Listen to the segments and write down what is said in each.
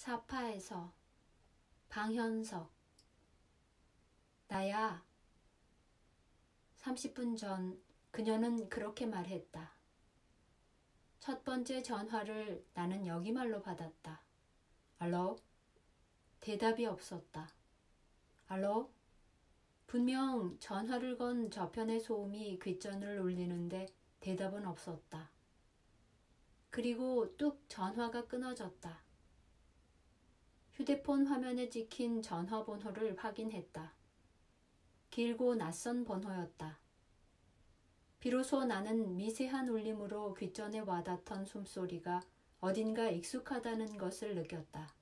사파에서 방현석. 나야. 30분 전 그녀는 그렇게 말했다. 첫 번째 전화를 나는 여기말로 받았다. 알로? 대답이 없었다. 알로? 분명 전화를 건 저편의 소음이 귓전을 울리는데 대답은 없었다. 그리고 뚝 전화가 끊어졌다. 휴대폰 화면에 찍힌 전화번호를 확인했다. 길고 낯선 번호였다. 비로소 나는 미세한 울림으로 귓전에 와닿던 숨소리가 어딘가 익숙하다는 것을 느꼈다.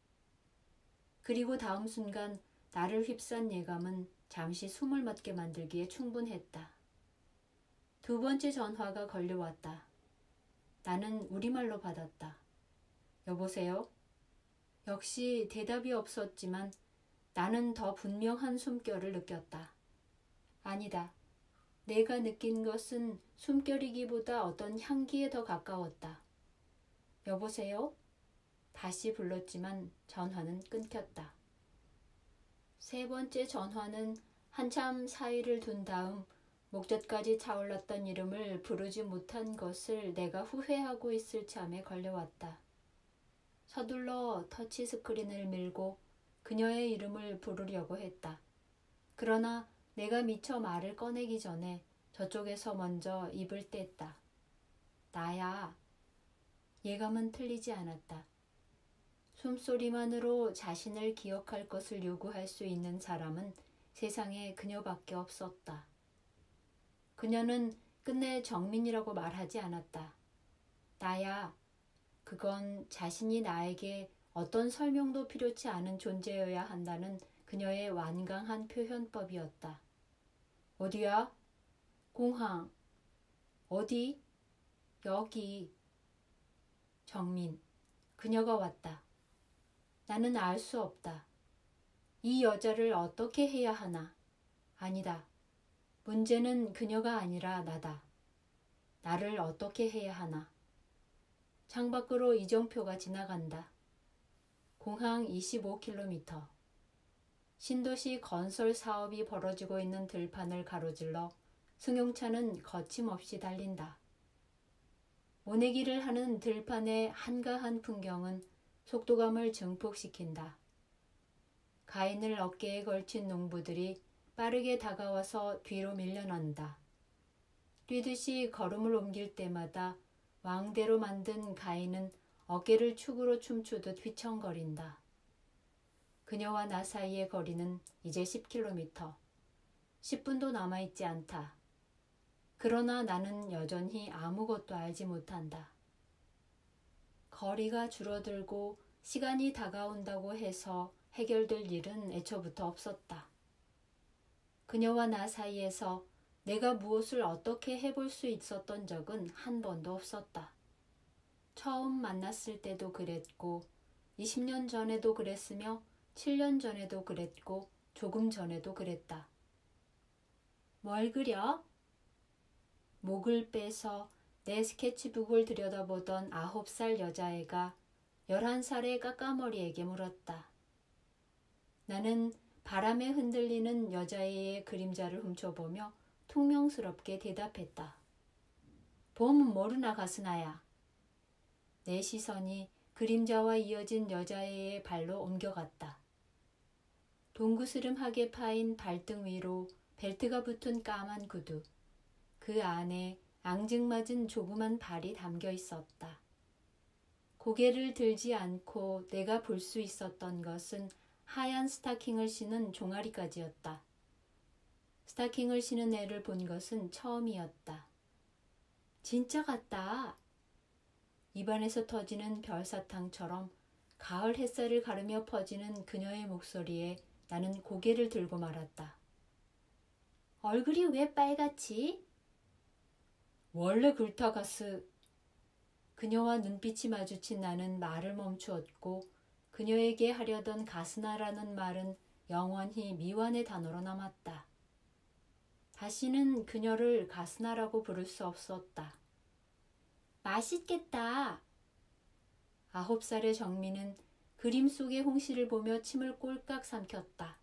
그리고 다음 순간 나를 휩싼 예감은 잠시 숨을 멎게 만들기에 충분했다. 두 번째 전화가 걸려왔다. 나는 우리말로 받았다. 여보세요? 역시 대답이 없었지만 나는 더 분명한 숨결을 느꼈다. 아니다. 내가 느낀 것은 숨결이기보다 어떤 향기에 더 가까웠다. 여보세요? 다시 불렀지만 전화는 끊겼다. 세 번째 전화는 한참 사이를 둔 다음 목젖까지 차올랐던 이름을 부르지 못한 것을 내가 후회하고 있을 참에 걸려왔다. 서둘러 터치스크린을 밀고 그녀의 이름을 부르려고 했다. 그러나 내가 미처 말을 꺼내기 전에 저쪽에서 먼저 입을 뗐다. 나야. 예감은 틀리지 않았다. 숨소리만으로 자신을 기억할 것을 요구할 수 있는 사람은 세상에 그녀밖에 없었다. 그녀는 끝내 정민이라고 말하지 않았다. 나야. 그건 자신이 나에게 어떤 설명도 필요치 않은 존재여야 한다는 그녀의 완강한 표현법이었다. 어디야? 공항. 어디? 여기. 정민. 그녀가 왔다. 나는 알 수 없다. 이 여자를 어떻게 해야 하나? 아니다. 문제는 그녀가 아니라 나다. 나를 어떻게 해야 하나? 창밖으로 이정표가 지나간다. 공항 25km. 신도시 건설 사업이 벌어지고 있는 들판을 가로질러 승용차는 거침없이 달린다. 모내기를 하는 들판의 한가한 풍경은 속도감을 증폭시킨다. 가인을 어깨에 걸친 농부들이 빠르게 다가와서 뒤로 밀려난다. 뛰듯이 걸음을 옮길 때마다 왕대로 만든 가인은 어깨를 축으로 춤추듯 휘청거린다. 그녀와 나 사이의 거리는 이제 10km. 10분도 남아있지 않다. 그러나 나는 여전히 아무것도 알지 못한다. 거리가 줄어들고 시간이 다가온다고 해서 해결될 일은 애초부터 없었다. 그녀와 나 사이에서 내가 무엇을 어떻게 해볼 수 있었던 적은 한 번도 없었다. 처음 만났을 때도 그랬고 20년 전에도 그랬으며 7년 전에도 그랬고 조금 전에도 그랬다. 뭘 그려? 목을 빼서 내 스케치북을 들여다보던 9살 여자애가 11살의 까까머리에게 물었다. 나는 바람에 흔들리는 여자애의 그림자를 훔쳐보며 퉁명스럽게 대답했다. 봄은 모르나 가스나야. 내 시선이 그림자와 이어진 여자애의 발로 옮겨갔다. 동구스름하게 파인 발등 위로 벨트가 붙은 까만 구두. 그 안에 앙증맞은 조그만 발이 담겨 있었다. 고개를 들지 않고 내가 볼 수 있었던 것은 하얀 스타킹을 신은 종아리까지였다. 스타킹을 신은 애를 본 것은 처음이었다. 진짜 같다. 입안에서 터지는 별사탕처럼 가을 햇살을 가르며 퍼지는 그녀의 목소리에 나는 고개를 들고 말았다. 얼굴이 왜 빨갛지? 원래 굴타가스. 그녀와 눈빛이 마주친 나는 말을 멈추었고 그녀에게 하려던 가스나라는 말은 영원히 미완의 단어로 남았다. 다시는 그녀를 가스나라고 부를 수 없었다. 맛있겠다. 9살의 정민은 그림 속의 홍시를 보며 침을 꼴깍 삼켰다.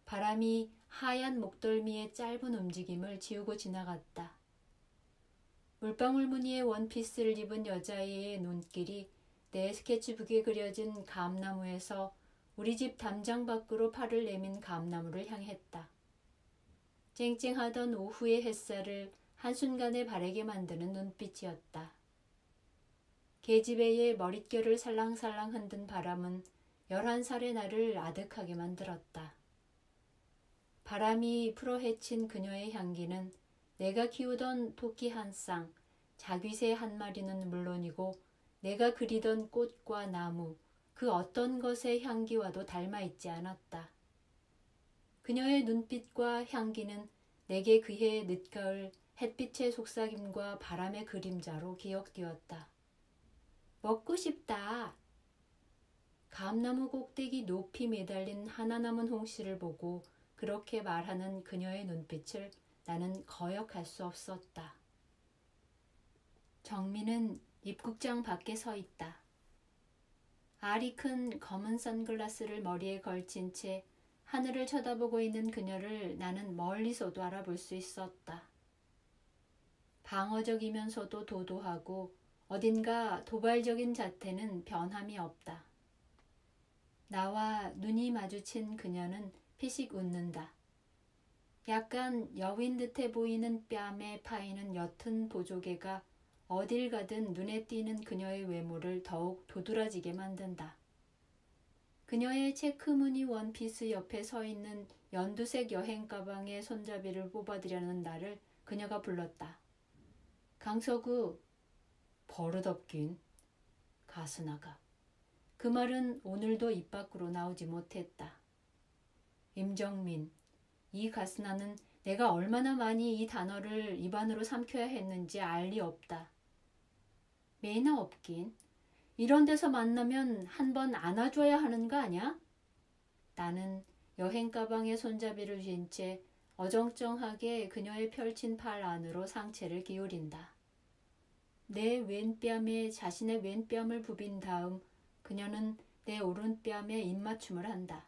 바람이 하얀 목덜미의 짧은 움직임을 지우고 지나갔다. 물방울 무늬의 원피스를 입은 여자애의 눈길이 내 스케치북에 그려진 감나무에서 우리 집 담장 밖으로 팔을 내민 감나무를 향했다. 쨍쨍하던 오후의 햇살을 한순간에 바래게 만드는 눈빛이었다. 계집애의 머릿결을 살랑살랑 흔든 바람은 11살의 나를 아득하게 만들었다. 바람이 풀어헤친 그녀의 향기는 내가 키우던 토끼 한 쌍, 자귀새 한 마리는 물론이고 내가 그리던 꽃과 나무, 그 어떤 것의 향기와도 닮아있지 않았다. 그녀의 눈빛과 향기는 내게 그해의 늦가을 햇빛의 속삭임과 바람의 그림자로 기억되었다. 먹고 싶다. 감나무 꼭대기 높이 매달린 하나 남은 홍시를 보고 그렇게 말하는 그녀의 눈빛을 나는 거역할 수 없었다. 정민은 입국장 밖에 서 있다. 알이 큰 검은 선글라스를 머리에 걸친 채 하늘을 쳐다보고 있는 그녀를 나는 멀리서도 알아볼 수 있었다. 방어적이면서도 도도하고 어딘가 도발적인 자태는 변함이 없다. 나와 눈이 마주친 그녀는 피식 웃는다. 약간 여윈 듯해 보이는 뺨에 파이는 옅은 보조개가 어딜 가든 눈에 띄는 그녀의 외모를 더욱 도드라지게 만든다. 그녀의 체크무늬 원피스 옆에 서 있는 연두색 여행 가방의 손잡이를 뽑아드려는 나를 그녀가 불렀다. 강서구. 버릇없긴. 가스나가. 그 말은 오늘도 입 밖으로 나오지 못했다. 임정민. 이 가스나는 내가 얼마나 많이 이 단어를 입안으로 삼켜야 했는지 알 리 없다. 매너 없긴. 이런 데서 만나면 한번 안아줘야 하는 거 아냐? 나는 여행 가방에 손잡이를 쥔 채 어정쩡하게 그녀의 펼친 팔 안으로 상체를 기울인다. 내 왼뺨에 자신의 왼뺨을 부빈 다음 그녀는 내 오른뺨에 입맞춤을 한다.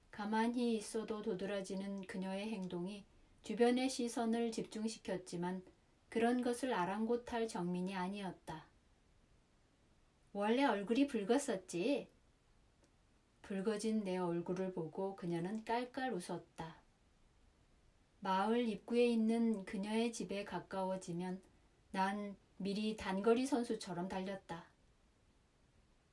가만히 있어도 도드라지는 그녀의 행동이 주변의 시선을 집중시켰지만 그런 것을 아랑곳할 정민이 아니었다. 원래 얼굴이 붉었었지. 붉어진 내 얼굴을 보고 그녀는 깔깔 웃었다. 마을 입구에 있는 그녀의 집에 가까워지면 난 미리 단거리 선수처럼 달렸다.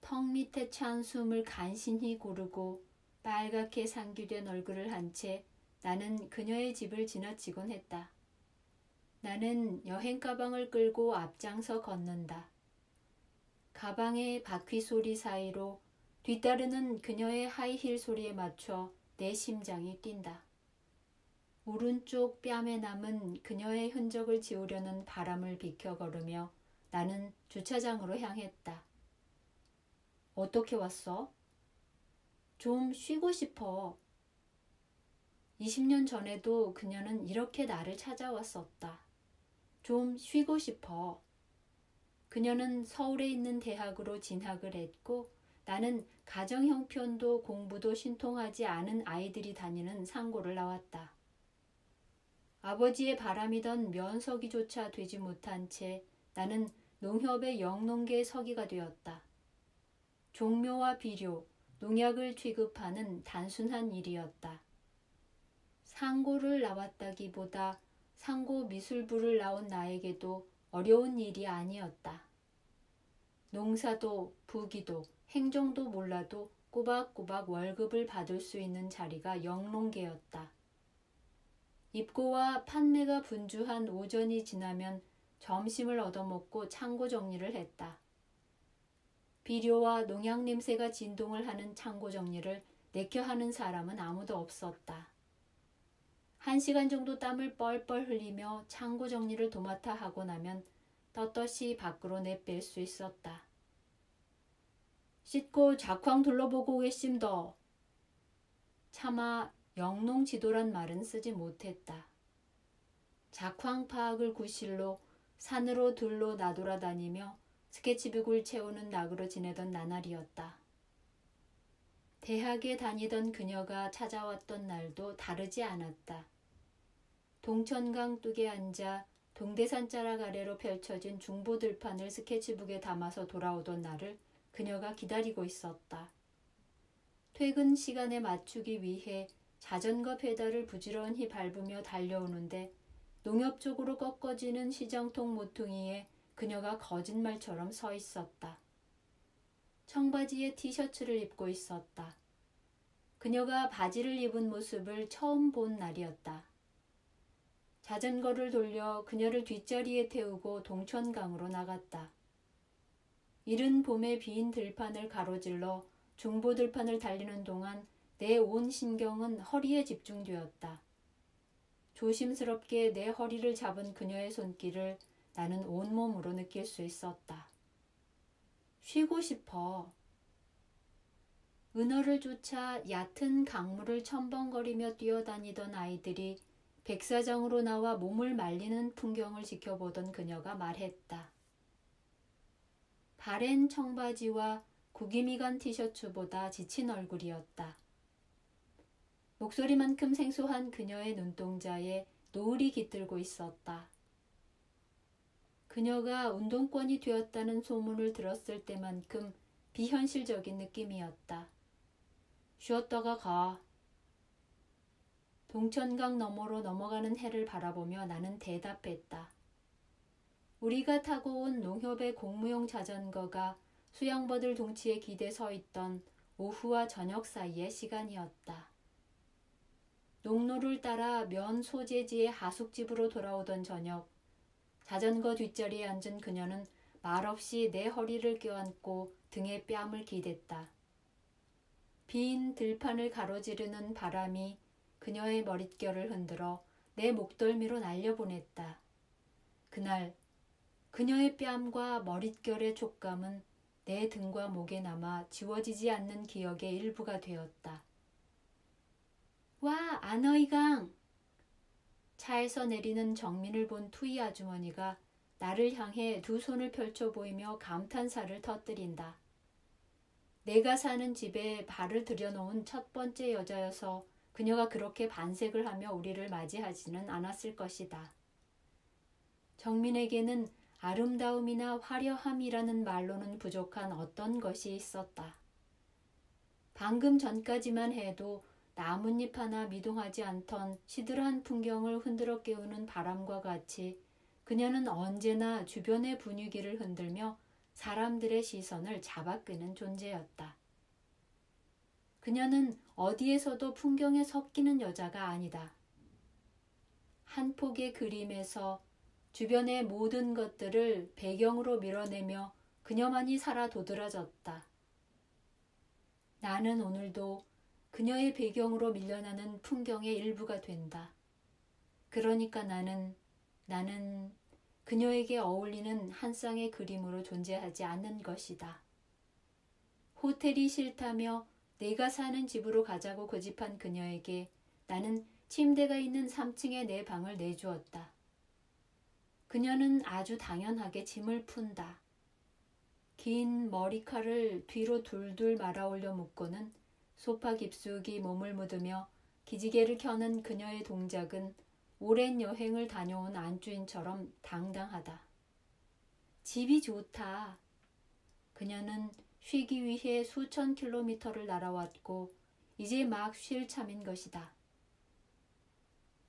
턱 밑에 찬 숨을 간신히 고르고 빨갛게 상기된 얼굴을 한 채 나는 그녀의 집을 지나치곤 했다. 나는 여행 가방을 끌고 앞장서 걷는다. 가방의 바퀴 소리 사이로 뒤따르는 그녀의 하이힐 소리에 맞춰 내 심장이 뛴다. 오른쪽 뺨에 남은 그녀의 흔적을 지우려는 바람을 비켜 걸으며 나는 주차장으로 향했다. 어떻게 왔어? 좀 쉬고 싶어. 20년 전에도 그녀는 이렇게 나를 찾아왔었다. 좀 쉬고 싶어. 그녀는 서울에 있는 대학으로 진학을 했고 나는 가정 형편도 공부도 신통하지 않은 아이들이 다니는 상고를 나왔다. 아버지의 바람이던 면서기조차 되지 못한 채 나는 농협의 영농계 서기가 되었다. 종묘와 비료, 농약을 취급하는 단순한 일이었다. 상고를 나왔다기보다 상고 미술부를 나온 나에게도 어려운 일이 아니었다. 농사도 부기도 행정도 몰라도 꼬박꼬박 월급을 받을 수 있는 자리가 영농계였다. 입고와 판매가 분주한 오전이 지나면 점심을 얻어먹고 창고 정리를 했다. 비료와 농약 냄새가 진동을 하는 창고 정리를 내켜 하는 사람은 아무도 없었다. 1시간 정도 땀을 뻘뻘 흘리며 창고 정리를 도맡아 하고 나면 떳떳이 밖으로 내뺄 수 있었다. 씻고 작황 둘러보고 계심더. 차마 영농 지도란 말은 쓰지 못했다. 작황 파악을 구실로 산으로 들로 나돌아다니며 스케치북을 채우는 낙으로 지내던 나날이었다. 대학에 다니던 그녀가 찾아왔던 날도 다르지 않았다. 동천강 뚝에 앉아 동대산 자락 아래로 펼쳐진 중보들판을 스케치북에 담아서 돌아오던 날을 그녀가 기다리고 있었다. 퇴근 시간에 맞추기 위해 자전거 페달을 부지런히 밟으며 달려오는데 농협 쪽으로 꺾어지는 시장통 모퉁이에 그녀가 거짓말처럼 서 있었다. 청바지에 티셔츠를 입고 있었다. 그녀가 바지를 입은 모습을 처음 본 날이었다. 자전거를 돌려 그녀를 뒷자리에 태우고 동천강으로 나갔다. 이른 봄에 빈 들판을 가로질러 중보들판을 달리는 동안 내 온 신경은 허리에 집중되었다. 조심스럽게 내 허리를 잡은 그녀의 손길을 나는 온몸으로 느낄 수 있었다. 쉬고 싶어. 은어를 쫓아 얕은 강물을 첨벙거리며 뛰어다니던 아이들이 백사장으로 나와 몸을 말리는 풍경을 지켜보던 그녀가 말했다. 바랜 청바지와 구김이 간 티셔츠보다 지친 얼굴이었다. 목소리만큼 생소한 그녀의 눈동자에 노을이 깃들고 있었다. 그녀가 운동권이 되었다는 소문을 들었을 때만큼 비현실적인 느낌이었다. 쉬었다가 가. 동천강 너머로 넘어가는 해를 바라보며 나는 대답했다. 우리가 타고 온 농협의 공무용 자전거가 수양버들 동치에 기대 서 있던 오후와 저녁 사이의 시간이었다. 농로를 따라 면 소재지의 하숙집으로 돌아오던 저녁, 자전거 뒷자리에 앉은 그녀는 말없이 내 허리를 껴안고 등에 뺨을 기댔다. 빈 들판을 가로지르는 바람이 그녀의 머릿결을 흔들어 내 목덜미로 날려보냈다. 그날 그녀의 뺨과 머릿결의 촉감은 내 등과 목에 남아 지워지지 않는 기억의 일부가 되었다. 와, 안어이강! 차에서 내리는 정민을 본 투이 아주머니가 나를 향해 두 손을 펼쳐 보이며 감탄사를 터뜨린다. 내가 사는 집에 발을 들여놓은 첫 번째 여자여서 그녀가 그렇게 반색을 하며 우리를 맞이하지는 않았을 것이다. 정민에게는 아름다움이나 화려함이라는 말로는 부족한 어떤 것이 있었다. 방금 전까지만 해도 나뭇잎 하나 미동하지 않던 시들한 풍경을 흔들어 깨우는 바람과 같이 그녀는 언제나 주변의 분위기를 흔들며 사람들의 시선을 잡아끄는 존재였다. 그녀는 어디에서도 풍경에 섞이는 여자가 아니다. 한 폭의 그림에서 주변의 모든 것들을 배경으로 밀어내며 그녀만이 살아 도드라졌다. 나는 오늘도 그녀의 배경으로 밀려나는 풍경의 일부가 된다. 그러니까 나는 그녀에게 어울리는 한 쌍의 그림으로 존재하지 않는 것이다. 호텔이 싫다며 내가 사는 집으로 가자고 고집한 그녀에게 나는 침대가 있는 3층의 내 방을 내주었다. 그녀는 아주 당연하게 짐을 푼다. 긴 머리칼을 뒤로 둘둘 말아올려 묶고는 소파 깊숙이 몸을 묻으며 기지개를 켜는 그녀의 동작은 오랜 여행을 다녀온 안주인처럼 당당하다. 집이 좋다. 그녀는 쉬기 위해 수천 킬로미터를 날아왔고 이제 막 쉴 참인 것이다.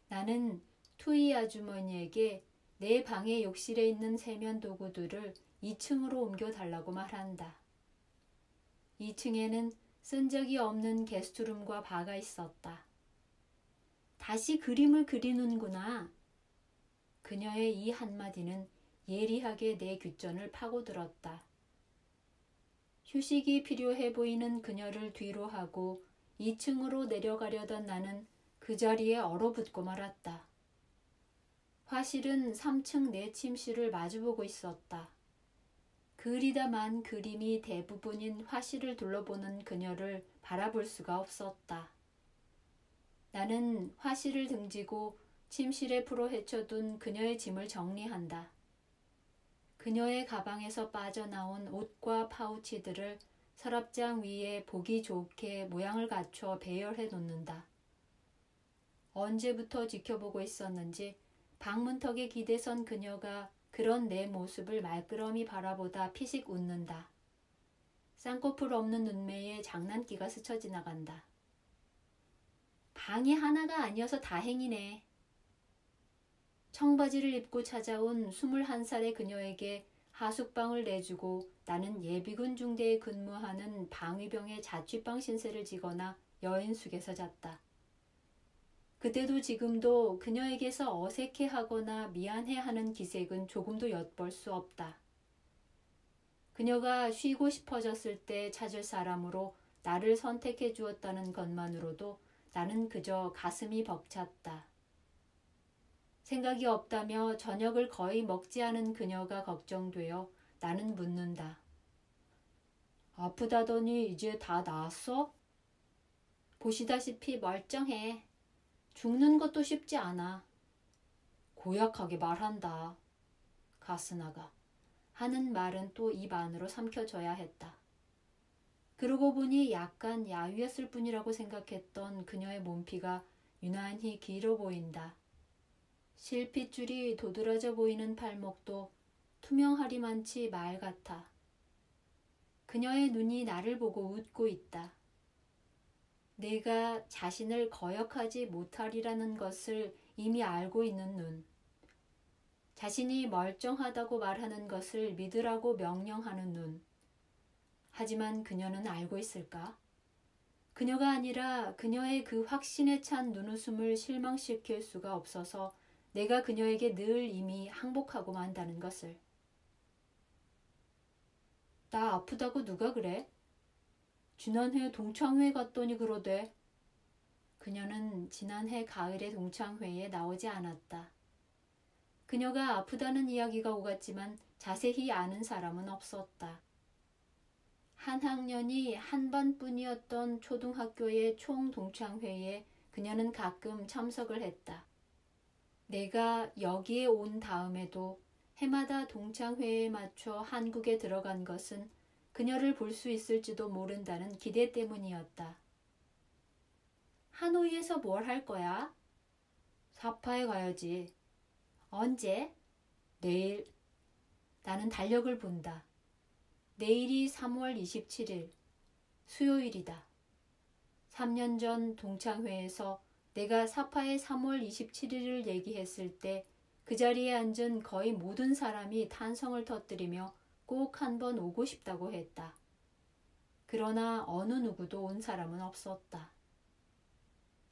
나는 투이 아주머니에게 내 방의 욕실에 있는 세면 도구들을 2층으로 옮겨달라고 말한다. 2층에는 쓴 적이 없는 게스트룸과 바가 있었다. 다시 그림을 그리는구나. 그녀의 이 한마디는 예리하게 내 귓전을 파고들었다. 휴식이 필요해 보이는 그녀를 뒤로 하고 2층으로 내려가려던 나는 그 자리에 얼어붙고 말았다. 화실은 3층 내 침실을 마주보고 있었다. 그리다만 그림이 대부분인 화실을 둘러보는 그녀를 바라볼 수가 없었다. 나는 화실을 등지고 침실에 풀어 헤쳐둔 그녀의 짐을 정리한다. 그녀의 가방에서 빠져나온 옷과 파우치들을 서랍장 위에 보기 좋게 모양을 갖춰 배열해 놓는다. 언제부터 지켜보고 있었는지 방문턱에 기대선 그녀가 그런 내 모습을 말끄러미 바라보다 피식 웃는다. 쌍꺼풀 없는 눈매에 장난기가 스쳐 지나간다. 방이 하나가 아니어서 다행이네. 청바지를 입고 찾아온 21살의 그녀에게 하숙방을 내주고 나는 예비군 중대에 근무하는 방위병의 자취방 신세를 지거나 여인숙에서 잤다. 그때도 지금도 그녀에게서 어색해하거나 미안해하는 기색은 조금도 엿볼 수 없다. 그녀가 쉬고 싶어졌을 때 찾을 사람으로 나를 선택해 주었다는 것만으로도 나는 그저 가슴이 벅찼다. 생각이 없다며 저녁을 거의 먹지 않은 그녀가 걱정되어 나는 묻는다. 아프다더니 이제 다 나았어? 보시다시피 멀쩡해. 죽는 것도 쉽지 않아. 고약하게 말한다. 가스나가. 하는 말은 또 입 안으로 삼켜져야 했다. 그러고 보니 약간 야위었을 뿐이라고 생각했던 그녀의 몸피가 유난히 길어 보인다. 실핏줄이 도드라져 보이는 팔목도 투명하리만치 말 같아. 그녀의 눈이 나를 보고 웃고 있다. 내가 자신을 거역하지 못하리라는 것을 이미 알고 있는 눈. 자신이 멀쩡하다고 말하는 것을 믿으라고 명령하는 눈. 하지만 그녀는 알고 있을까? 그녀가 아니라 그녀의 그 확신에 찬 눈웃음을 실망시킬 수가 없어서 내가 그녀에게 늘 이미 항복하고 만다는 것을. 나 아프다고 누가 그래? 지난해 동창회 갔더니 그러대. 그녀는 지난해 가을의 동창회에 나오지 않았다. 그녀가 아프다는 이야기가 오갔지만 자세히 아는 사람은 없었다. 한 학년이 한 반뿐이었던 초등학교의 총동창회에 그녀는 가끔 참석을 했다. 내가 여기에 온 다음에도 해마다 동창회에 맞춰 한국에 들어간 것은 그녀를 볼 수 있을지도 모른다는 기대 때문이었다. 하노이에서 뭘 할 거야? 사파에 가야지. 언제? 내일. 나는 달력을 본다. 내일이 3월 27일. 수요일이다. 3년 전 동창회에서 내가 사파의 3월 27일을 얘기했을 때 그 자리에 앉은 거의 모든 사람이 탄성을 터뜨리며 꼭 한번 오고 싶다고 했다. 그러나 어느 누구도 온 사람은 없었다.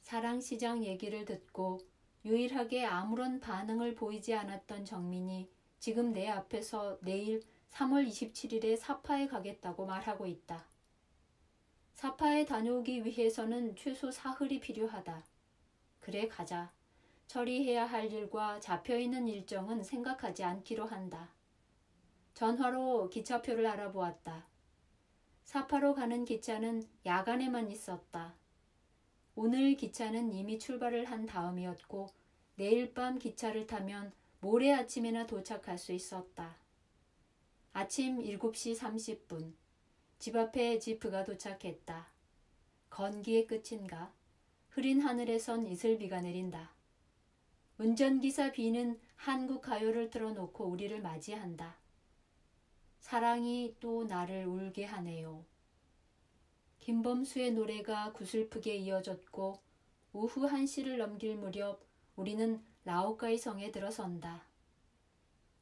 사랑시장 얘기를 듣고 유일하게 아무런 반응을 보이지 않았던 정민이 지금 내 앞에서 내일 3월 27일에 사파에 가겠다고 말하고 있다. 사파에 다녀오기 위해서는 최소 사흘이 필요하다. 그래, 가자. 처리해야 할 일과 잡혀있는 일정은 생각하지 않기로 한다. 전화로 기차표를 알아보았다. 사파로 가는 기차는 야간에만 있었다. 오늘 기차는 이미 출발을 한 다음이었고 내일 밤 기차를 타면 모레 아침에나 도착할 수 있었다. 아침 7시 30분. 집 앞에 지프가 도착했다. 건기의 끝인가? 흐린 하늘에선 이슬비가 내린다. 운전기사 비는 한국 가요를 틀어놓고 우리를 맞이한다. 사랑이 또 나를 울게 하네요. 김범수의 노래가 구슬프게 이어졌고 오후 1시를 넘길 무렵 우리는 라오카이 성에 들어선다.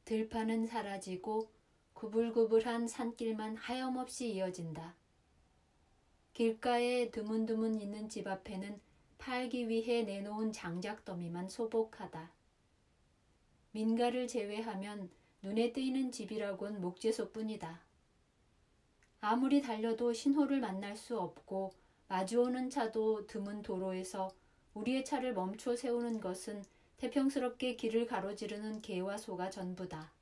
들판은 사라지고 구불구불한 산길만 하염없이 이어진다. 길가에 드문드문 있는 집 앞에는 팔기 위해 내놓은 장작더미만 소복하다. 민가를 제외하면 눈에 띄는 집이라곤 목재소뿐이다. 아무리 달려도 신호를 만날 수 없고 마주오는 차도 드문 도로에서 우리의 차를 멈춰 세우는 것은 태평스럽게 길을 가로지르는 개와 소가 전부다.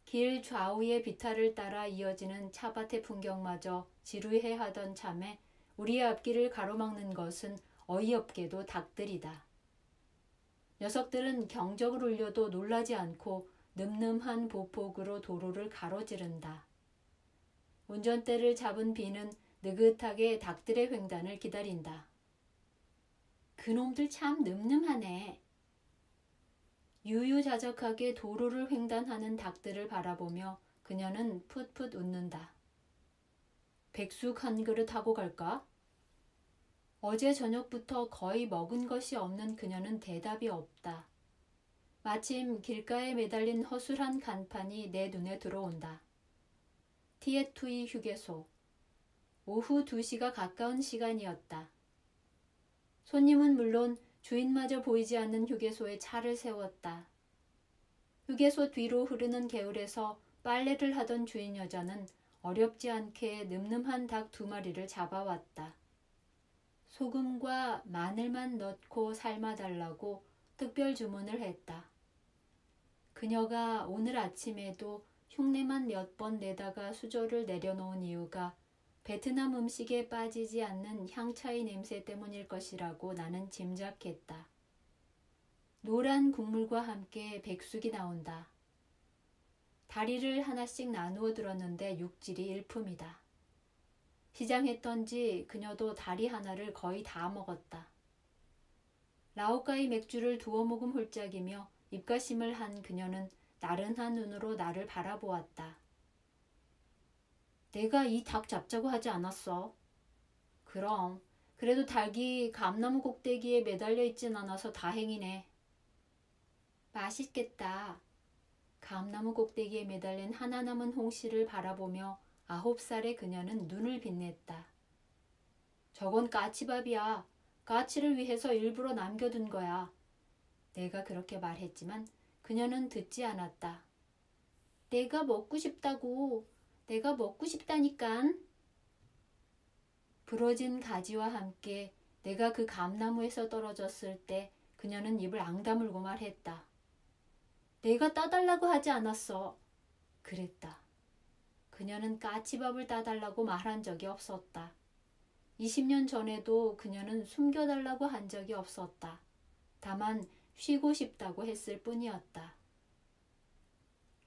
길 좌우의 비탈을 따라 이어지는 차밭의 풍경마저 지루해하던 참에 우리의 앞길을 가로막는 것은 어이없게도 닭들이다. 녀석들은 경적을 울려도 놀라지 않고 늠름한 보폭으로 도로를 가로지른다. 운전대를 잡은 비는 느긋하게 닭들의 횡단을 기다린다. 그놈들 참 늠름하네. 유유자적하게 도로를 횡단하는 닭들을 바라보며 그녀는 풋풋 웃는다. 백숙 한 그릇 하고 갈까? 어제 저녁부터 거의 먹은 것이 없는 그녀는 대답이 없다. 마침 길가에 매달린 허술한 간판이 내 눈에 들어온다. 티에투이 휴게소. 오후 2시가 가까운 시간이었다. 손님은 물론 주인마저 보이지 않는 휴게소에 차를 세웠다. 휴게소 뒤로 흐르는 개울에서 빨래를 하던 주인 여자는 어렵지 않게 늠름한 닭 2마리를 잡아왔다. 소금과 마늘만 넣고 삶아달라고 특별 주문을 했다. 그녀가 오늘 아침에도 흉내만 몇 번 내다가 수저를 내려놓은 이유가 베트남 음식에 빠지지 않는 향차의 냄새 때문일 것이라고 나는 짐작했다. 노란 국물과 함께 백숙이 나온다. 다리를 하나씩 나누어 들었는데 육질이 일품이다. 시장했던지 그녀도 다리 하나를 거의 다 먹었다. 라오카이 맥주를 2모금 홀짝이며 입가심을 한 그녀는 나른한 눈으로 나를 바라보았다. 내가 이 닭 잡자고 하지 않았어. 그럼 그래도 닭이 감나무 꼭대기에 매달려 있진 않아서 다행이네. 맛있겠다. 감나무 꼭대기에 매달린 하나 남은 홍시를 바라보며 9살의 그녀는 눈을 빛냈다. 저건 까치밥이야. 까치를 위해서 일부러 남겨둔 거야. 내가 그렇게 말했지만 그녀는 듣지 않았다. 내가 먹고 싶다고. 내가 먹고 싶다니깐. 부러진 가지와 함께 내가 그 감나무에서 떨어졌을 때 그녀는 입을 앙다물고 말했다. 내가 따달라고 하지 않았어. 그랬다. 그녀는 까치밥을 따달라고 말한 적이 없었다. 20년 전에도 그녀는 숨겨달라고 한 적이 없었다. 다만 쉬고 싶다고 했을 뿐이었다.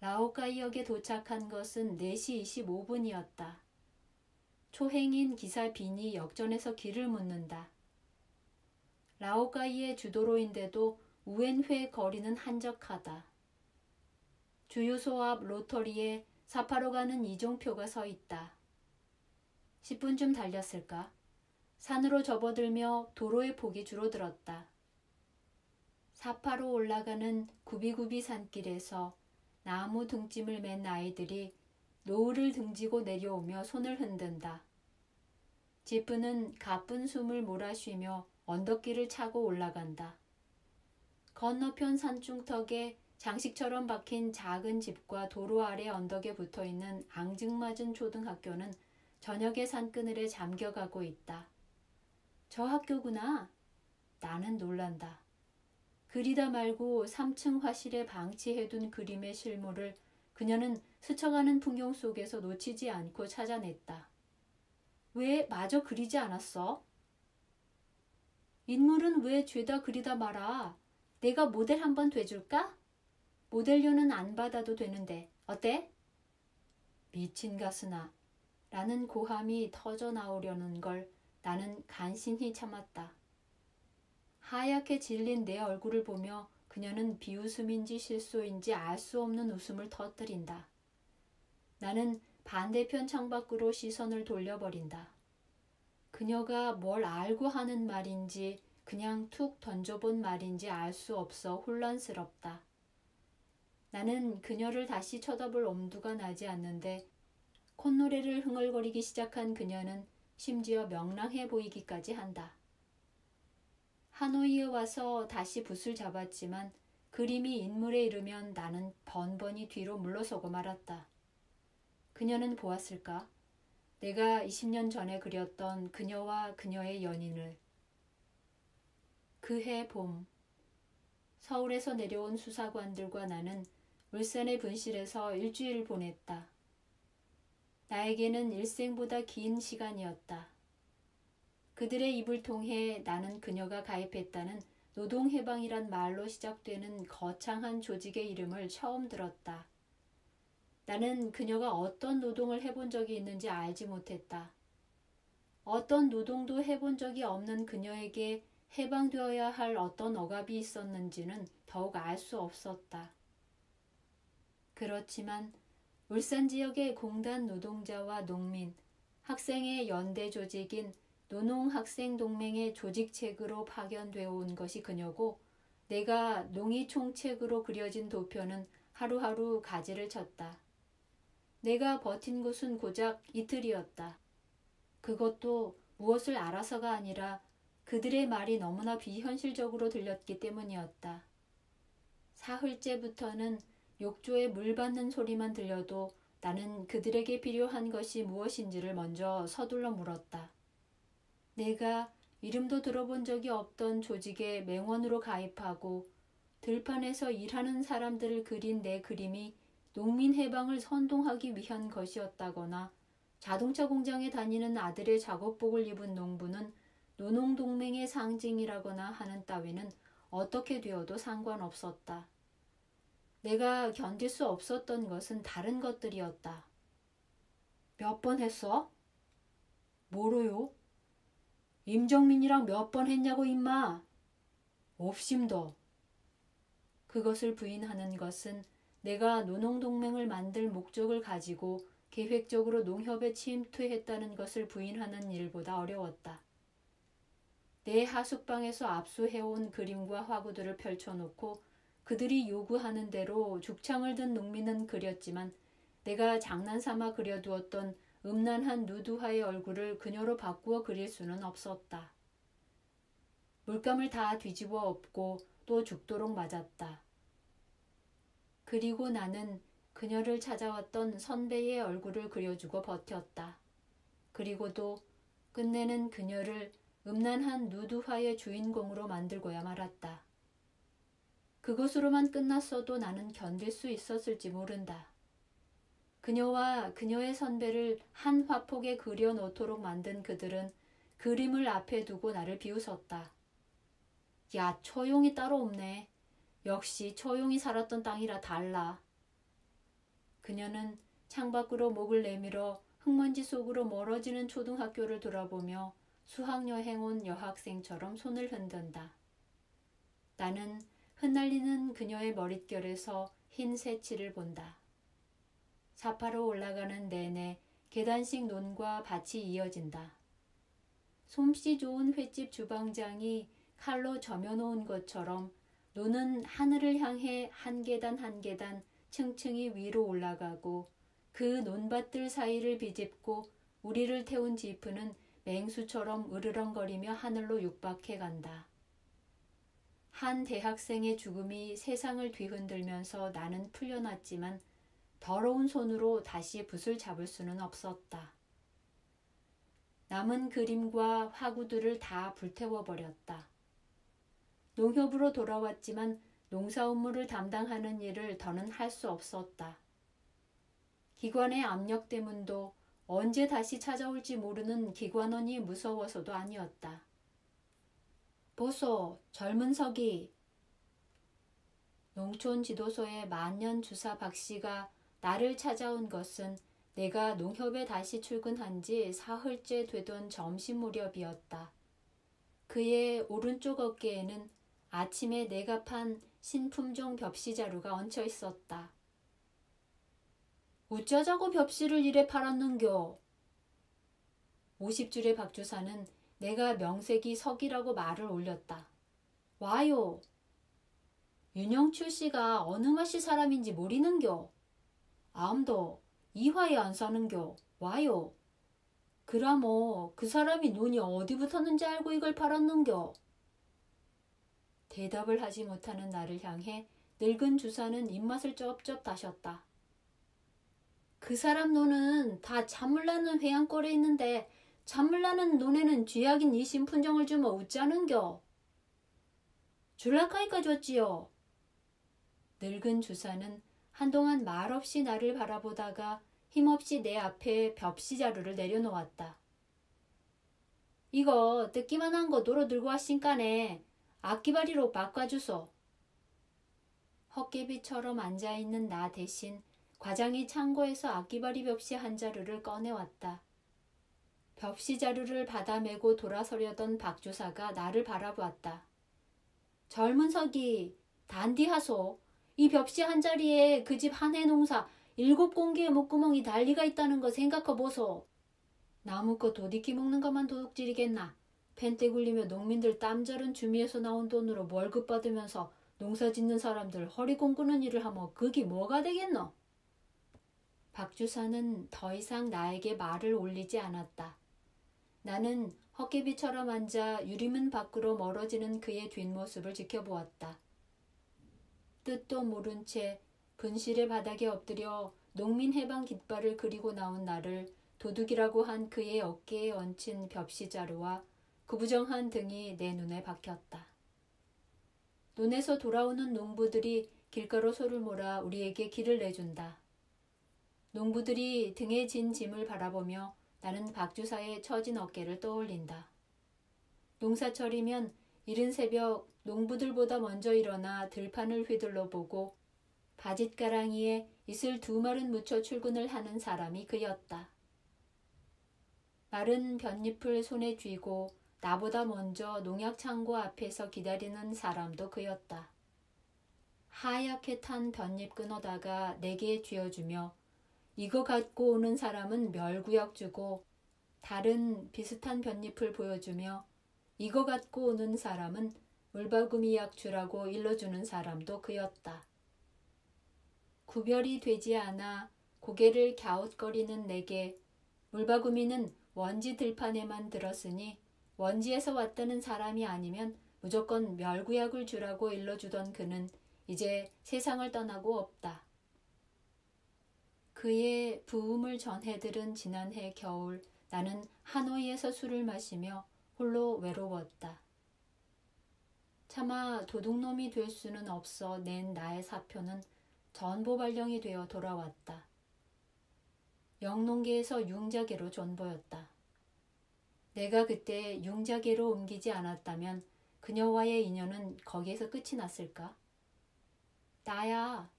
라오카이역에 도착한 것은 4시 25분이었다. 초행인 기사 빈이 역전에서 길을 묻는다. 라오카이의 주도로인데도 우엔회 거리는 한적하다. 주유소 앞 로터리에 사파로 가는 이종표가 서 있다. 10분쯤 달렸을까? 산으로 접어들며 도로의 폭이 줄어들었다. 사파로 올라가는 구비구비 산길에서 나무 등짐을 맨 아이들이 노을을 등지고 내려오며 손을 흔든다. 지프는 가쁜 숨을 몰아쉬며 언덕길을 차고 올라간다. 건너편 산중턱에 장식처럼 박힌 작은 집과 도로 아래 언덕에 붙어있는 앙증맞은 초등학교는 저녁의 산그늘에 잠겨가고 있다. 저 학교구나. 나는 놀란다. 그리다 말고 3층 화실에 방치해둔 그림의 실물을 그녀는 스쳐가는 풍경 속에서 놓치지 않고 찾아냈다. 왜 마저 그리지 않았어? 인물은 왜 죄다 그리다 말아? 내가 모델 한번 돼줄까? 모델료는 안 받아도 되는데 어때? 미친 가스나 라는 고함이 터져 나오려는 걸 나는 간신히 참았다. 하얗게 질린 내 얼굴을 보며 그녀는 비웃음인지 실소인지 알 수 없는 웃음을 터뜨린다. 나는 반대편 창밖으로 시선을 돌려버린다. 그녀가 뭘 알고 하는 말인지 그냥 툭 던져본 말인지 알 수 없어 혼란스럽다. 나는 그녀를 다시 쳐다볼 엄두가 나지 않는데 콧노래를 흥얼거리기 시작한 그녀는 심지어 명랑해 보이기까지 한다. 하노이에 와서 다시 붓을 잡았지만 그림이 인물에 이르면 나는 번번이 뒤로 물러서고 말았다. 그녀는 보았을까? 내가 20년 전에 그렸던 그녀와 그녀의 연인을. 그해 봄, 서울에서 내려온 수사관들과 나는 울산의 분실에서 일주일을 보냈다. 나에게는 일생보다 긴 시간이었다. 그들의 입을 통해 나는 그녀가 가입했다는 노동해방이란 말로 시작되는 거창한 조직의 이름을 처음 들었다. 나는 그녀가 어떤 노동을 해본 적이 있는지 알지 못했다. 어떤 노동도 해본 적이 없는 그녀에게 해방되어야 할 어떤 억압이 있었는지는 더욱 알 수 없었다. 그렇지만 울산 지역의 공단 노동자와 농민, 학생의 연대 조직인 노농학생동맹의 조직책으로 파견되어 온 것이 그녀고 내가 농의총책으로 그려진 도표는 하루하루 가지를 쳤다. 내가 버틴 곳은 고작 이틀이었다. 그것도 무엇을 알아서가 아니라 그들의 말이 너무나 비현실적으로 들렸기 때문이었다. 사흘째부터는 욕조에 물 받는 소리만 들려도 나는 그들에게 필요한 것이 무엇인지를 먼저 서둘러 물었다. 내가 이름도 들어본 적이 없던 조직에 맹원으로 가입하고 들판에서 일하는 사람들을 그린 내 그림이 농민 해방을 선동하기 위한 것이었다거나 자동차 공장에 다니는 아들의 작업복을 입은 농부는 노농동맹의 상징이라거나 하는 따위는 어떻게 되어도 상관없었다. 내가 견딜 수 없었던 것은 다른 것들이었다. 몇 번 했어? 뭐로요? 임정민이랑 몇 번 했냐고 임마. 옵심도. 그것을 부인하는 것은 내가 노농동맹을 만들 목적을 가지고 계획적으로 농협에 침투했다는 것을 부인하는 일보다 어려웠다. 내 하숙방에서 압수해온 그림과 화구들을 펼쳐놓고 그들이 요구하는 대로 죽창을 든 농민은 그렸지만 내가 장난삼아 그려두었던 음란한 누드화의 얼굴을 그녀로 바꾸어 그릴 수는 없었다. 물감을 다 뒤집어 엎고 또 죽도록 맞았다. 그리고 나는 그녀를 찾아왔던 선배의 얼굴을 그려주고 버텼다. 그리고도 끝내는 그녀를 음란한 누드화의 주인공으로 만들고야 말았다. 그것으로만 끝났어도 나는 견딜 수 있었을지 모른다. 그녀와 그녀의 선배를 한 화폭에 그려놓도록 만든 그들은 그림을 앞에 두고 나를 비웃었다. 야, 처용이 따로 없네. 역시 처용이 살았던 땅이라 달라. 그녀는 창밖으로 목을 내밀어 흙먼지 속으로 멀어지는 초등학교를 돌아보며 수학여행 온 여학생처럼 손을 흔든다. 나는 흩날리는 그녀의 머릿결에서 흰 새치를 본다. 사파로 올라가는 내내 계단식 논과 밭이 이어진다. 솜씨 좋은 횟집 주방장이 칼로 점여놓은 것처럼 논은 하늘을 향해 한 계단 한 계단 층층이 위로 올라가고 그 논밭들 사이를 비집고 우리를 태운 지프는 맹수처럼 으르렁거리며 하늘로 육박해 간다. 한 대학생의 죽음이 세상을 뒤흔들면서 나는 풀려났지만 더러운 손으로 다시 붓을 잡을 수는 없었다. 남은 그림과 화구들을 다 불태워버렸다. 농협으로 돌아왔지만 농사 업무를 담당하는 일을 더는 할 수 없었다. 기관의 압력 때문도 언제 다시 찾아올지 모르는 기관원이 무서워서도 아니었다. 보소, 젊은 서기. 농촌 지도소의 만년 주사 박씨가 나를 찾아온 것은 내가 농협에 다시 출근한 지 사흘째 되던 점심 무렵이었다. 그의 오른쪽 어깨에는 아침에 내가 판 신품종 벽시자루가 얹혀 있었다. 우짜자고 벽시를 이래 팔았는겨? 50줄의 박주사는 내가 명색이 석이라고 말을 올렸다. 와요. 윤영출 씨가 어느 맛이 사람인지 모르는겨? 암도 이화에 안 사는겨? 와요. 그라모 그 사람이 눈이 어디 붙었는지 알고 이걸 팔았는겨? 대답을 하지 못하는 나를 향해 늙은 주사는 입맛을 쩝쩝 다셨다. 그 사람 논은 다 잔물나는 회양골에 있는데 잔물나는 논에는 쥐약인 이 신품종을 주면 웃자는겨? 줄라카이까 줬지요. 늙은 주사는 한동안 말없이 나를 바라보다가 힘없이 내 앞에 벽시자루를 내려놓았다. 이거 뜯기만 한 거 노로 들고 왔신까네. 악기바리로 바꿔주소. 헛개비처럼 앉아있는 나 대신 과장이 창고에서 악기바리 벽시 한 자루를 꺼내왔다. 벽시 자루를 받아메고 돌아서려던 박주사가 나를 바라보았다. 젊은 서기, 단디하소. 이 벽시 한 자리에 그 집 한 해 농사 7공기의 목구멍이 달리가 있다는 거 생각해보소. 나무꽃 도디끼 먹는 것만 도둑질이겠나. 펜떼 굴리며 농민들 땀자른 주미에서 나온 돈으로 월급 받으면서 농사 짓는 사람들 허리 공꾸는 일을 하면 그게 뭐가 되겠노? 박주사는 더 이상 나에게 말을 올리지 않았다. 나는 헛개비처럼 앉아 유리문 밖으로 멀어지는 그의 뒷모습을 지켜보았다. 뜻도 모른 채 분실의 바닥에 엎드려 농민 해방 깃발을 그리고 나온 나를 도둑이라고 한 그의 어깨에 얹힌 벽시자루와 구부정한 등이 내 눈에 박혔다. 논에서 돌아오는 농부들이 길가로 소를 몰아 우리에게 길을 내준다. 농부들이 등에 진 짐을 바라보며 나는 박주사의 처진 어깨를 떠올린다. 농사철이면 이른 새벽 농부들보다 먼저 일어나 들판을 휘둘러 보고 바짓가랑이에 이슬 2말은 묻혀 출근을 하는 사람이 그였다. 마른 볏잎을 손에 쥐고 나보다 먼저 농약창고 앞에서 기다리는 사람도 그였다. 하얗게 탄 볏잎 끊어다가 내게 쥐어주며 이거 갖고 오는 사람은 멸구약 주고 다른 비슷한 볏잎을 보여주며 이거 갖고 오는 사람은 물바구미 약 주라고 일러주는 사람도 그였다. 구별이 되지 않아 고개를 갸웃거리는 내게 물바구미는 원지 들판에만 들었으니 원지에서 왔다는 사람이 아니면 무조건 멸구약을 주라고 일러주던 그는 이제 세상을 떠나고 없다. 그의 부음을 전해들은 지난해 겨울 나는 하노이에서 술을 마시며 홀로 외로웠다. 차마 도둑놈이 될 수는 없어 낸 나의 사표는 전보 발령이 되어 돌아왔다. 영농계에서 융자계로 전보였다. 내가 그때 융자계로 옮기지 않았다면 그녀와의 인연은 거기에서 끝이 났을까? 나야.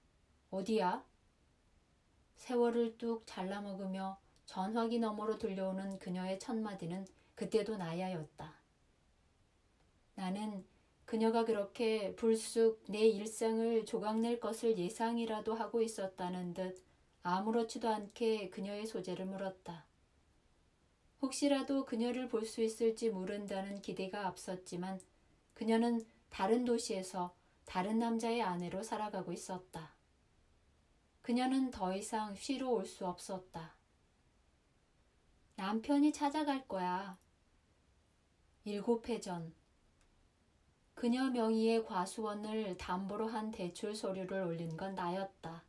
어디야? 세월을 뚝 잘라먹으며 전화기 너머로 들려오는 그녀의 첫마디는 그때도 나야였다. 나는 그녀가 그렇게 불쑥 내 일상을 조각낼 것을 예상이라도 하고 있었다는 듯 아무렇지도 않게 그녀의 소재를 물었다. 혹시라도 그녀를 볼 수 있을지 모른다는 기대가 앞섰지만 그녀는 다른 도시에서 다른 남자의 아내로 살아가고 있었다. 그녀는 더 이상 쉬러 올 수 없었다. 남편이 찾아갈 거야. 7해 전. 그녀 명의의 과수원을 담보로 한 대출 서류를 올린 건 나였다.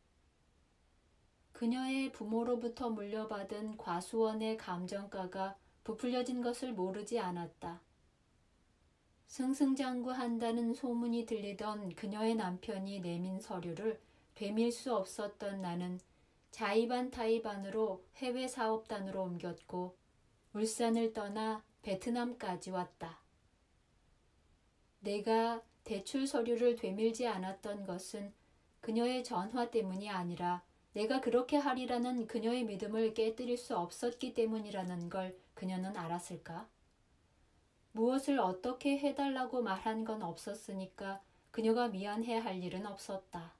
그녀의 부모로부터 물려받은 과수원의 감정가가 부풀려진 것을 모르지 않았다. 승승장구한다는 소문이 들리던 그녀의 남편이 내민 서류를 되밀 수 없었던 나는 자의반 타의반으로 해외 사업단으로 옮겼고 울산을 떠나 베트남까지 왔다. 내가 대출 서류를 되밀지 않았던 것은 그녀의 전화 때문이 아니라 내가 그렇게 하리라는 그녀의 믿음을 깨뜨릴 수 없었기 때문이라는 걸 그녀는 알았을까? 무엇을 어떻게 해달라고 말한 건 없었으니까 그녀가 미안해할 일은 없었다.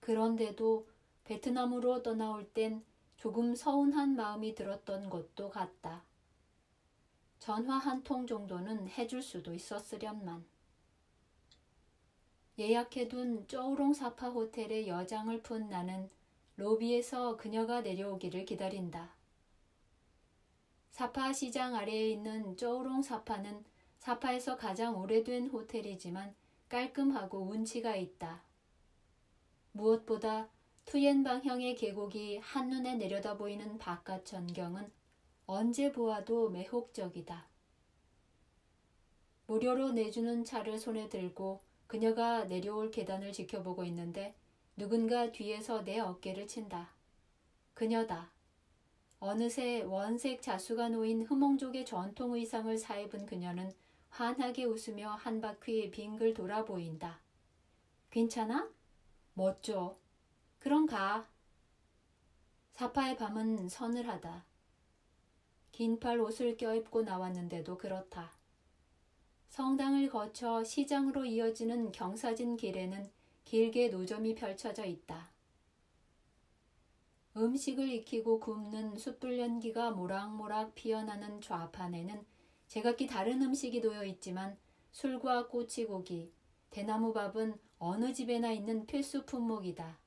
그런데도 베트남으로 떠나올 땐 조금 서운한 마음이 들었던 것도 같다. 전화 한 통 정도는 해줄 수도 있었으련만. 예약해둔 쪼우롱 사파 호텔의 여장을 푼 나는 로비에서 그녀가 내려오기를 기다린다. 사파 시장 아래에 있는 쪼우롱 사파는 사파에서 가장 오래된 호텔이지만 깔끔하고 운치가 있다. 무엇보다 투옌 방향의 계곡이 한눈에 내려다 보이는 바깥 전경은 언제 보아도 매혹적이다. 무료로 내주는 차를 손에 들고 그녀가 내려올 계단을 지켜보고 있는데 누군가 뒤에서 내 어깨를 친다. 그녀다. 어느새 원색 자수가 놓인 흐몽족의 전통 의상을 사입은 그녀는 환하게 웃으며 한 바퀴 빙글 돌아 보인다. 괜찮아? 멋져. 그럼 가. 사파의 밤은 서늘하다. 긴팔 옷을 껴입고 나왔는데도 그렇다. 성당을 거쳐 시장으로 이어지는 경사진 길에는 길게 노점이 펼쳐져 있다. 음식을 익히고 굽는 숯불 연기가 모락모락 피어나는 좌판에는 제각기 다른 음식이 놓여 있지만 술과 꼬치고기, 대나무밥은 어느 집에나 있는 필수 품목이다.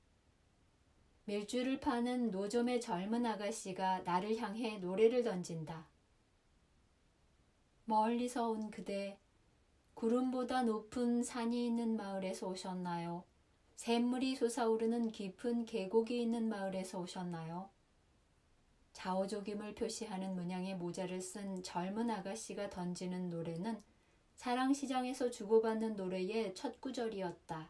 밀주를 파는 노점의 젊은 아가씨가 나를 향해 노래를 던진다. 멀리서 온 그대, 구름보다 높은 산이 있는 마을에서 오셨나요? 샘물이 솟아오르는 깊은 계곡이 있는 마을에서 오셨나요? 좌우조김을 표시하는 문양의 모자를 쓴 젊은 아가씨가 던지는 노래는 사랑시장에서 주고받는 노래의 첫 구절이었다.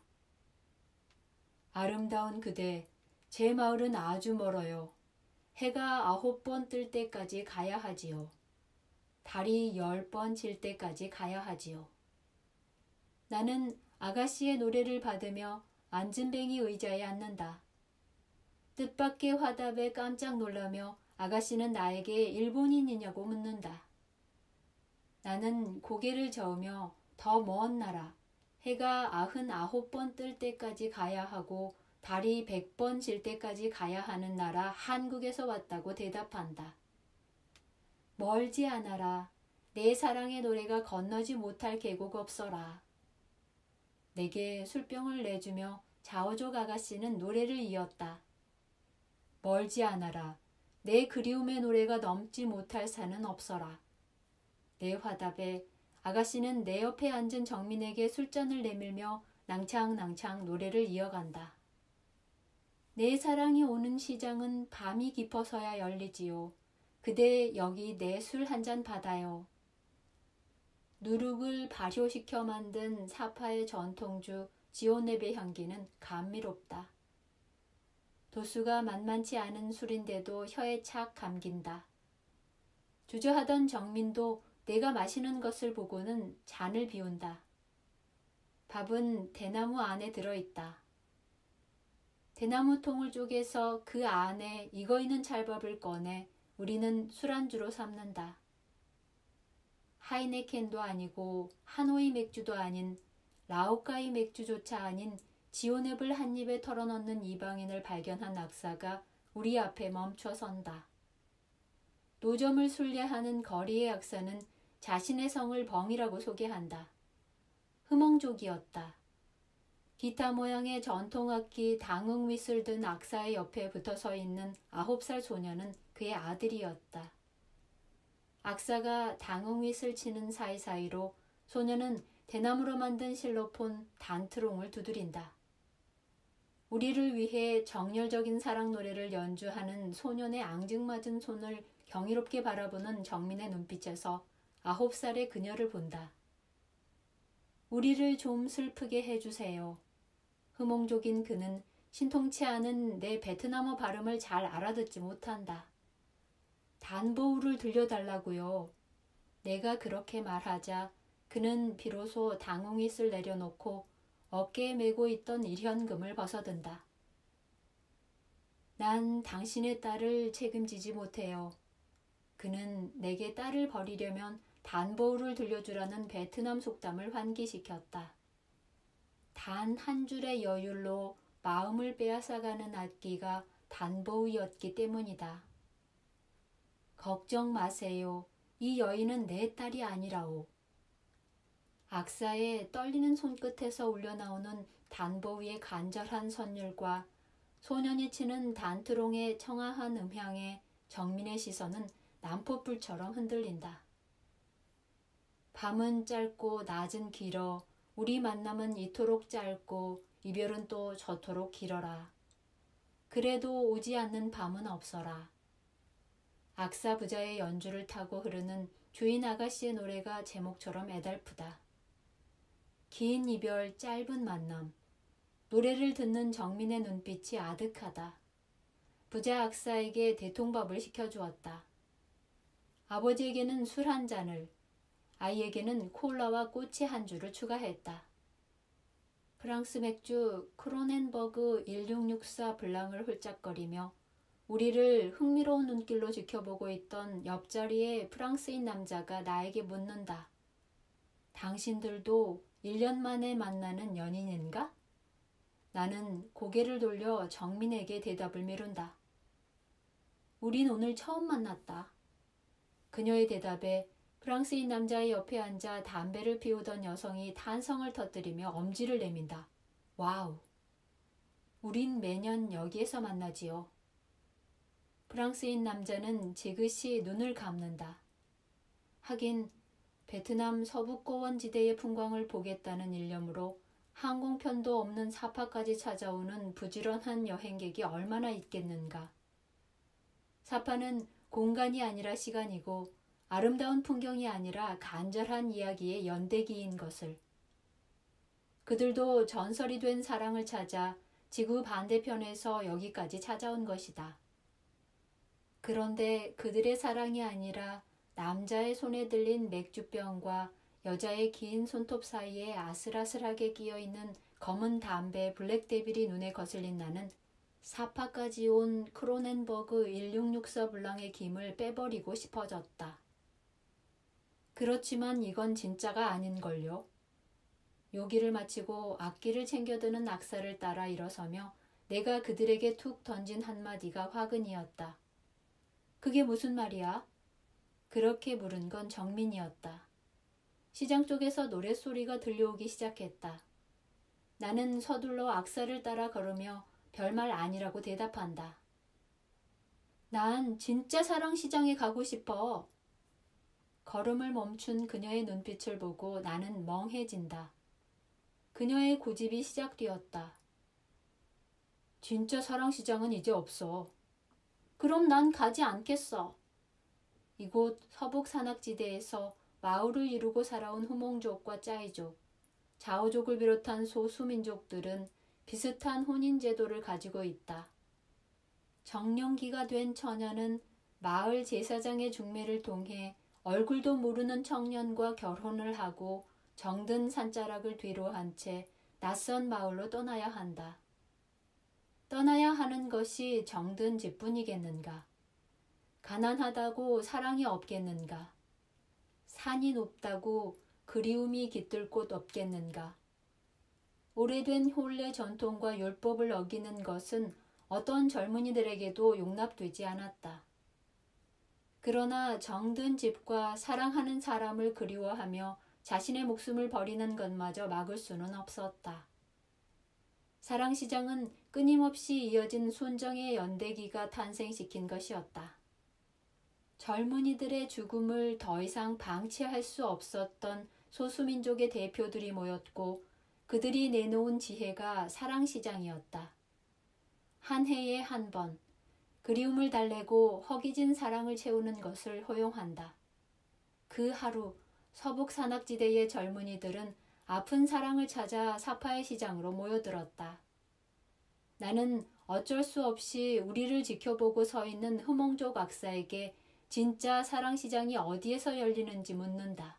아름다운 그대, 제 마을은 아주 멀어요. 해가 9번 뜰 때까지 가야 하지요. 달이 10번 질 때까지 가야 하지요. 나는 아가씨의 노래를 받으며 안진뱅이 의자에 앉는다. 뜻밖의 화답에 깜짝 놀라며 아가씨는 나에게 일본인이냐고 묻는다. 나는 고개를 저으며 더 먼 나라, 해가 99번 뜰 때까지 가야 하고 달이 100번 질 때까지 가야 하는 나라 한국에서 왔다고 대답한다. 멀지 않아라. 내 사랑의 노래가 건너지 못할 계곡 없어라. 내게 술병을 내주며 좌우족 아가씨는 노래를 이었다. 멀지 않아라. 내 그리움의 노래가 넘지 못할 산은 없어라. 내 화답에 아가씨는 내 옆에 앉은 정민에게 술잔을 내밀며 낭창낭창 노래를 이어간다. 내 사랑이 오는 시장은 밤이 깊어서야 열리지요. 그대 여기 내 술 한 잔 받아요. 누룩을 발효시켜 만든 사파의 전통주 지오네베 향기는 감미롭다. 도수가 만만치 않은 술인데도 혀에 착 감긴다. 주저하던 정민도 내가 마시는 것을 보고는 잔을 비운다. 밥은 대나무 안에 들어있다. 대나무 통을 쪼개서 그 안에 익어있는 찰밥을 꺼내 우리는 술안주로 삼는다. 하이네켄도 아니고 하노이 맥주도 아닌 라오카이 맥주조차 아닌 지오넵을 한 입에 털어넣는 이방인을 발견한 악사가 우리 앞에 멈춰 선다. 노점을 순례하는 거리의 악사는 자신의 성을 벙이라고 소개한다. 흐멍족이었다. 기타 모양의 전통악기 당흥윗을 든 악사의 옆에 붙어서 있는 9살 소녀는 그의 아들이었다. 악사가 당흥윗을 치는 사이사이로 소녀는 대나무로 만든 실로폰 단트롱을 두드린다. 우리를 위해 정열적인 사랑 노래를 연주하는 소년의 앙증맞은 손을 경이롭게 바라보는 정민의 눈빛에서 9살의 그녀를 본다. 우리를 좀 슬프게 해주세요. 흐몽족인 그는 신통치 않은 내 베트남어 발음을 잘 알아듣지 못한다. 단보우를 들려달라고요. 내가 그렇게 말하자 그는 비로소 당홍잇을 내려놓고 어깨에 메고 있던 일현금을 벗어든다. 난 당신의 딸을 책임지지 못해요. 그는 내게 딸을 버리려면 단보우를 들려주라는 베트남 속담을 환기시켰다. 단 한 줄의 여율로 마음을 빼앗아가는 악기가 단보우였기 때문이다. 걱정 마세요. 이 여인은 내 딸이 아니라오. 악사의 떨리는 손끝에서 울려나오는 단보우의 간절한 선율과 소년이 치는 단트롱의 청아한 음향에 정민의 시선은 난포불처럼 흔들린다. 밤은 짧고 낮은 길어 우리 만남은 이토록 짧고 이별은 또 저토록 길어라. 그래도 오지 않는 밤은 없어라. 악사 부자의 연주를 타고 흐르는 주인 아가씨의 노래가 제목처럼 애달프다. 긴 이별, 짧은 만남. 노래를 듣는 정민의 눈빛이 아득하다. 부자 악사에게 대통밥을 시켜주었다. 아버지에게는 술 한 잔을, 아이에게는 콜라와 꼬치 한 주를 추가했다. 프랑스 맥주 크로넨버그 1664 블랑을 훌쩍거리며 우리를 흥미로운 눈길로 지켜보고 있던 옆자리의 프랑스인 남자가 나에게 묻는다. 당신들도 1년 만에 만나는 연인인가? 나는 고개를 돌려 정민에게 대답을 미룬다. 우린 오늘 처음 만났다. 그녀의 대답에 프랑스인 남자의 옆에 앉아 담배를 피우던 여성이 탄성을 터뜨리며 엄지를 내민다. 와우. 우린 매년 여기에서 만나지요. 프랑스인 남자는 지그시 눈을 감는다. 하긴 베트남 서북고원지대의 풍광을 보겠다는 일념으로 항공편도 없는 사파까지 찾아오는 부지런한 여행객이 얼마나 있겠는가. 사파는 공간이 아니라 시간이고 아름다운 풍경이 아니라 간절한 이야기의 연대기인 것을. 그들도 전설이 된 사랑을 찾아 지구 반대편에서 여기까지 찾아온 것이다. 그런데 그들의 사랑이 아니라 남자의 손에 들린 맥주병과 여자의 긴 손톱 사이에 아슬아슬하게 끼어있는 검은 담배 블랙데빌이 눈에 거슬린 나는 사파까지 온 크로넨버그 1664 블랑의 김을 빼버리고 싶어졌다. 그렇지만 이건 진짜가 아닌걸요. 요기를 마치고 악기를 챙겨드는 악사를 따라 일어서며 내가 그들에게 툭 던진 한마디가 화근이었다. 그게 무슨 말이야? 그렇게 물은 건 정민이었다. 시장 쪽에서 노랫소리가 들려오기 시작했다. 나는 서둘러 악사를 따라 걸으며 별말 아니라고 대답한다. 난 진짜 사랑시장에 가고 싶어. 걸음을 멈춘 그녀의 눈빛을 보고 나는 멍해진다. 그녀의 고집이 시작되었다. 진짜 사랑시장은 이제 없어. 그럼 난 가지 않겠어. 이곳 서북 산악지대에서 마을을 이루고 살아온 후몽족과 짜이족, 자오족을 비롯한 소수민족들은 비슷한 혼인제도를 가지고 있다. 정년기가 된 처녀는 마을 제사장의 중매를 통해 얼굴도 모르는 청년과 결혼을 하고 정든 산자락을 뒤로 한 채 낯선 마을로 떠나야 한다. 떠나야 하는 것이 정든 집뿐이겠는가? 가난하다고 사랑이 없겠는가? 산이 높다고 그리움이 깃들 곳 없겠는가? 오래된 혼례 전통과 율법을 어기는 것은 어떤 젊은이들에게도 용납되지 않았다. 그러나 정든 집과 사랑하는 사람을 그리워하며 자신의 목숨을 버리는 것마저 막을 수는 없었다. 사랑시장은 끊임없이 이어진 순정의 연대기가 탄생시킨 것이었다. 젊은이들의 죽음을 더 이상 방치할 수 없었던 소수민족의 대표들이 모였고 그들이 내놓은 지혜가 사랑시장이었다. 한 해에 한 번, 그리움을 달래고 허기진 사랑을 채우는 것을 허용한다. 그 하루, 서북 산악지대의 젊은이들은 아픈 사랑을 찾아 사파의 시장으로 모여들었다. 나는 어쩔 수 없이 우리를 지켜보고 서 있는 후몽족 악사에게 진짜 사랑시장이 어디에서 열리는지 묻는다.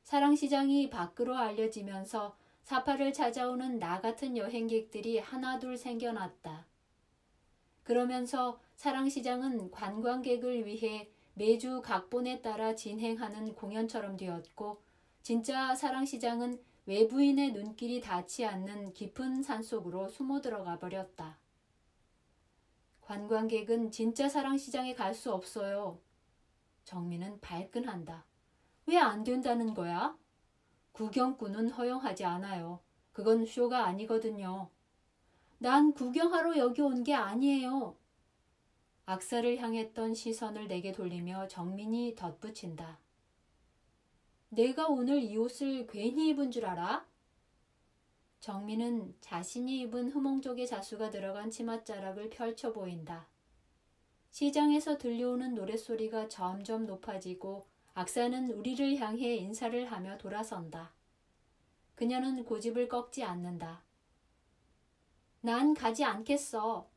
사랑시장이 밖으로 알려지면서 사파를 찾아오는 나 같은 여행객들이 하나둘 생겨났다. 그러면서 사랑시장은 관광객을 위해 매주 각본에 따라 진행하는 공연처럼 되었고 진짜 사랑시장은 외부인의 눈길이 닿지 않는 깊은 산속으로 숨어 들어가 버렸다. 관광객은 진짜 사랑시장에 갈 수 없어요. 정민은 발끈한다. 왜 안 된다는 거야? 구경꾼은 허용하지 않아요. 그건 쇼가 아니거든요. 난 구경하러 여기 온 게 아니에요. 악사를 향했던 시선을 내게 돌리며 정민이 덧붙인다. 내가 오늘 이 옷을 괜히 입은 줄 알아? 정민은 자신이 입은 후몽족의 자수가 들어간 치맛자락을 펼쳐 보인다. 시장에서 들려오는 노랫소리가 점점 높아지고 악사는 우리를 향해 인사를 하며 돌아선다. 그녀는 고집을 꺾지 않는다. 난 가지 않겠어.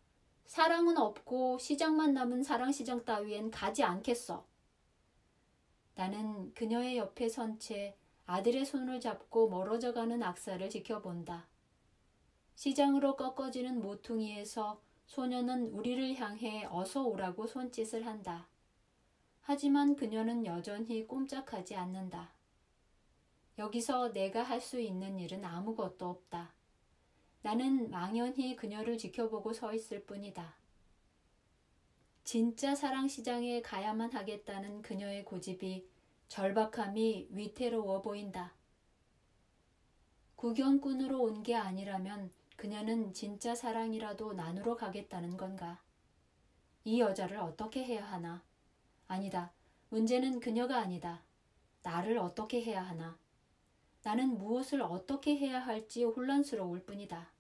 사랑은 없고 시장만 남은 사랑시장 따위엔 가지 않겠어. 나는 그녀의 옆에 선 채 아들의 손을 잡고 멀어져가는 악사를 지켜본다. 시장으로 꺾어지는 모퉁이에서 소녀는 우리를 향해 어서 오라고 손짓을 한다. 하지만 그녀는 여전히 꼼짝하지 않는다. 여기서 내가 할 수 있는 일은 아무것도 없다. 나는 망연히 그녀를 지켜보고 서 있을 뿐이다. 진짜 사랑시장에 가야만 하겠다는 그녀의 고집이 절박함이 위태로워 보인다. 구경꾼으로 온 게 아니라면 그녀는 진짜 사랑이라도 나누러 가겠다는 건가? 이 여자를 어떻게 해야 하나? 아니다. 문제는 그녀가 아니다. 나를 어떻게 해야 하나? 나는 무엇을 어떻게 해야 할지 혼란스러울 뿐이다.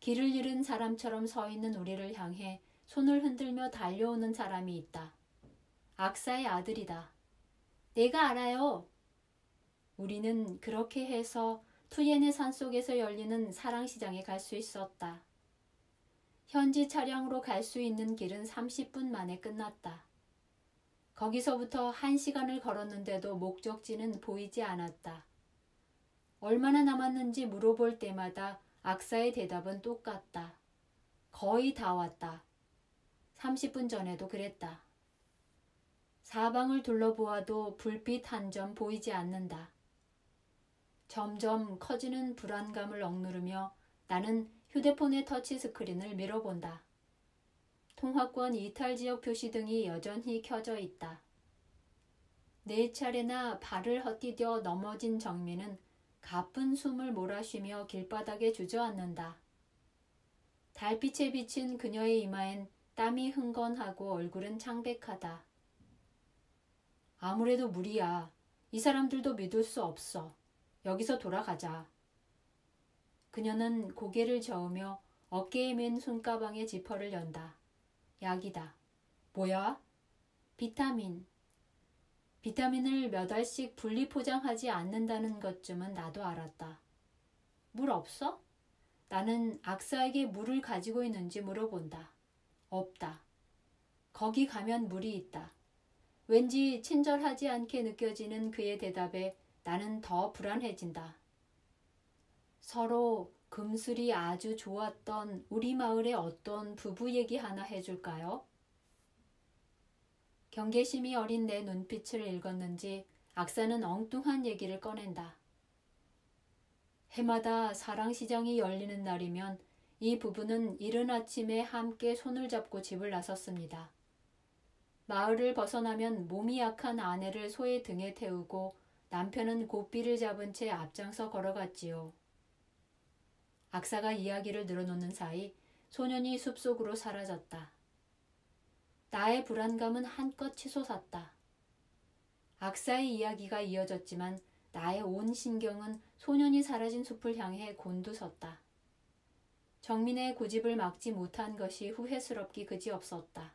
길을 잃은 사람처럼 서 있는 우리를 향해 손을 흔들며 달려오는 사람이 있다. 악사의 아들이다. 내가 알아요. 우리는 그렇게 해서 투옌의 산속에서 열리는 사랑시장에 갈 수 있었다. 현지 차량으로 갈 수 있는 길은 30분 만에 끝났다. 거기서부터 1시간을 걸었는데도 목적지는 보이지 않았다. 얼마나 남았는지 물어볼 때마다 악사의 대답은 똑같다. 거의 다 왔다. 30분 전에도 그랬다. 사방을 둘러보아도 불빛 한 점 보이지 않는다. 점점 커지는 불안감을 억누르며 나는 휴대폰의 터치스크린을 밀어본다. 통화권 이탈 지역 표시등이 여전히 켜져 있다. 4차례나 발을 헛디뎌 넘어진 정민은 가쁜 숨을 몰아쉬며 길바닥에 주저앉는다. 달빛에 비친 그녀의 이마엔 땀이 흥건하고 얼굴은 창백하다. 아무래도 무리야. 이 사람들도 믿을 수 없어. 여기서 돌아가자. 그녀는 고개를 저으며 어깨에 맨 손가방의 지퍼를 연다. 약이다. 뭐야? 비타민. 비타민을 몇 알씩 분리 포장하지 않는다는 것쯤은 나도 알았다. 물 없어? 나는 악사에게 물을 가지고 있는지 물어본다. 없다. 거기 가면 물이 있다. 왠지 친절하지 않게 느껴지는 그의 대답에 나는 더 불안해진다. 서로 금슬이 아주 좋았던 우리 마을의 어떤 부부 얘기 하나 해줄까요? 경계심이 어린 내 눈빛을 읽었는지 악사는 엉뚱한 얘기를 꺼낸다. 해마다 사랑시장이 열리는 날이면 이 부부는 이른 아침에 함께 손을 잡고 집을 나섰습니다. 마을을 벗어나면 몸이 약한 아내를 소의 등에 태우고 남편은 고삐를 잡은 채 앞장서 걸어갔지요. 악사가 이야기를 늘어놓는 사이 소년이 숲속으로 사라졌다. 나의 불안감은 한껏 치솟았다. 악사의 이야기가 이어졌지만 나의 온 신경은 소년이 사라진 숲을 향해 곤두섰다. 정민의 고집을 막지 못한 것이 후회스럽기 그지없었다.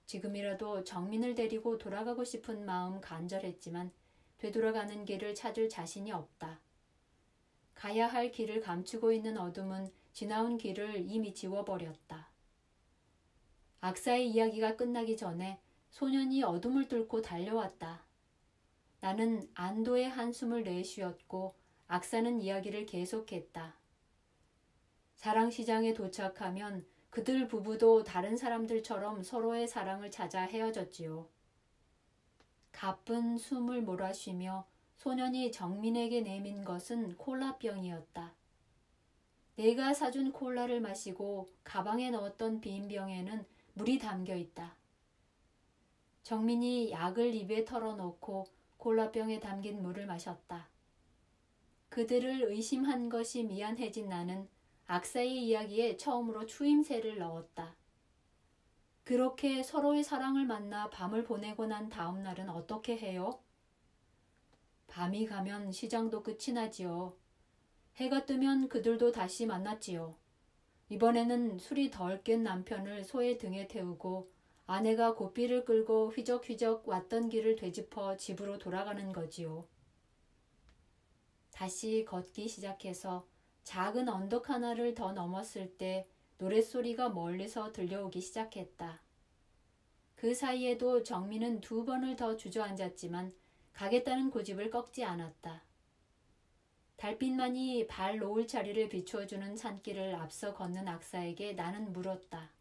지금이라도 정민을 데리고 돌아가고 싶은 마음 간절했지만 되돌아가는 길을 찾을 자신이 없다. 가야 할 길을 감추고 있는 어둠은 지나온 길을 이미 지워버렸다. 악사의 이야기가 끝나기 전에 소년이 어둠을 뚫고 달려왔다. 나는 안도의 한숨을 내쉬었고 악사는 이야기를 계속했다. 사랑시장에 도착하면 그들 부부도 다른 사람들처럼 서로의 사랑을 찾아 헤어졌지요. 가쁜 숨을 몰아쉬며 소년이 정민에게 내민 것은 콜라병이었다. 내가 사준 콜라를 마시고 가방에 넣었던 빈 병에는 물이 담겨 있다. 정민이 약을 입에 털어놓고 콜라병에 담긴 물을 마셨다. 그들을 의심한 것이 미안해진 나는 악사의 이야기에 처음으로 추임새를 넣었다. 그렇게 서로의 사랑을 만나 밤을 보내고 난 다음 날은 어떻게 해요? 밤이 가면 시장도 끝이 나지요. 해가 뜨면 그들도 다시 만났지요. 이번에는 술이 덜 깬 남편을 소의 등에 태우고 아내가 고삐를 끌고 휘적휘적 왔던 길을 되짚어 집으로 돌아가는 거지요. 다시 걷기 시작해서 작은 언덕 하나를 더 넘었을 때 노랫소리가 멀리서 들려오기 시작했다. 그 사이에도 정민은 2번을 더 주저앉았지만 가겠다는 고집을 꺾지 않았다. 달빛만이 발 놓을 자리를 비추어주는 산길을 앞서 걷는 악사에게 나는 물었다.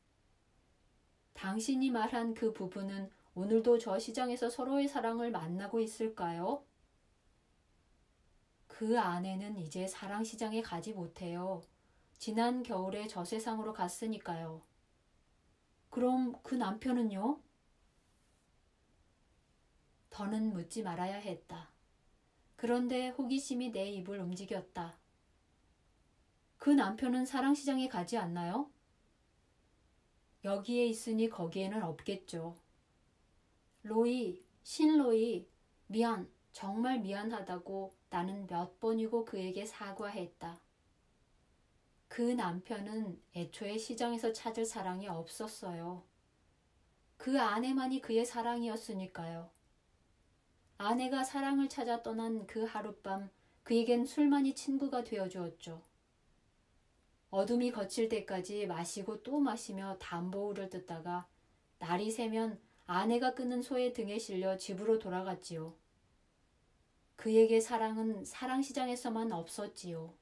당신이 말한 그 부부는 오늘도 저 시장에서 서로의 사랑을 만나고 있을까요? 그 아내는 이제 사랑시장에 가지 못해요. 지난 겨울에 저 세상으로 갔으니까요. 그럼 그 남편은요? 더는 묻지 말아야 했다. 그런데 호기심이 내 입을 움직였다. 그 남편은 사랑시장에 가지 않나요? 여기에 있으니 거기에는 없겠죠. 로이, 신로이, 미안, 정말 미안하다고 나는 몇 번이고 그에게 사과했다. 그 남편은 애초에 시장에서 찾을 사랑이 없었어요. 그 아내만이 그의 사랑이었으니까요. 아내가 사랑을 찾아 떠난 그 하룻밤 그에겐 술만이 친구가 되어주었죠. 어둠이 거칠 때까지 마시고 또 마시며 담보울을 뜯다가 날이 새면 아내가 끄는 소의 등에 실려 집으로 돌아갔지요. 그에게 사랑은 사랑시장에서만 없었지요.